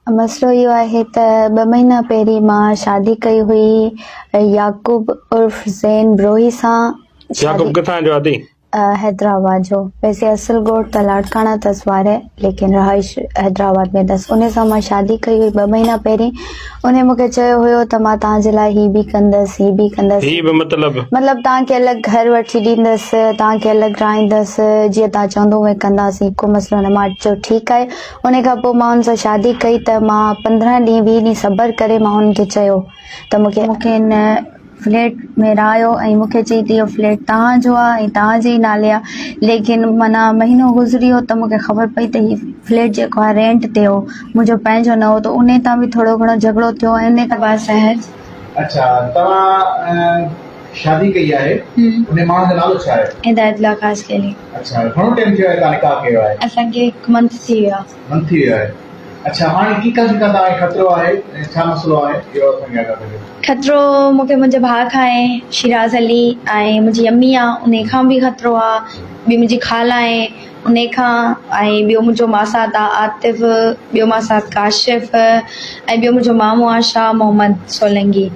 मसलो इहो आहे त 2 महीना पहिरीं मां शादी कई हुई याकूब उर्फ ज़ैन ब्रोही सां। याकूब किथां जो आदी? हैदराबाद जो। वैसे असल ॻोठ त लाड़काना अथसि वारे, लेकिन रहाइश हैदराबाद में अथसि। उन सां मां शादी कई हुई 2 महीना पहिरीं। उन मूंखे चयो हुयो त मां तव्हांजे लाइ ही बि कंदसि। मतलब तव्हांखे अलॻि घर वठी ॾींदसि, तव्हांखे अलॻि राईंदसि, जीअं तव्हां चवंदो उहे कंदासीं, को मसलो न। मां चयो ठीकु आहे। उन खां पोइ मां हुन सां शादी कई त मां 15 ॾींहं 20 ॾींहं सबर करे मां हुनखे चयो त मूंखे हिन फ्लैट में रहायो ऐं मूंखे चई त इहो फ्लैट तव्हांजो आहे ऐं तव्हांजे ई नाले आहे। लेकिन माना महीनो गुज़री वियो त मूंखे ख़बर पई त हीउ फ्लैट जेको आहे रेंट ते हो, मुंहिंजो पंहिंजो न हो। त उन तां बि थोरो घणो झगड़ो थियो ऐं उन खां बाद सहज। अच्छा, तव्हां शादी कई आहे, उन माण्हू जो नालो छा आहे? हिदायतुल्लाह कासकेली। अच्छा, घणो टाइम थियो आहे तव्हां निकाह कयो आहे? असांखे 1 मंथ थी वियो आहे। अच्छा, हाणे ठीकु तव्हांखे ख़तरो आहे, छा मसलो आहे इहो असांखे ॿुधायो। ख़तरो मूंखे मुंहिंजे भाउ खां आहे, शिराज अली, ऐं मुंहिंजी अम्मी आहे, उन खां बि ख़तरो आहे। ॿी मुंहिंजी ख़ाला आहे, उन खां, ऐं ॿियो मुंहिंजो मासात आहे आतिफ, ॿियो मासात काशिफ, ऐं ॿियो मुंहिंजो मामो आहे शाह मोहम्मद सोलंकी।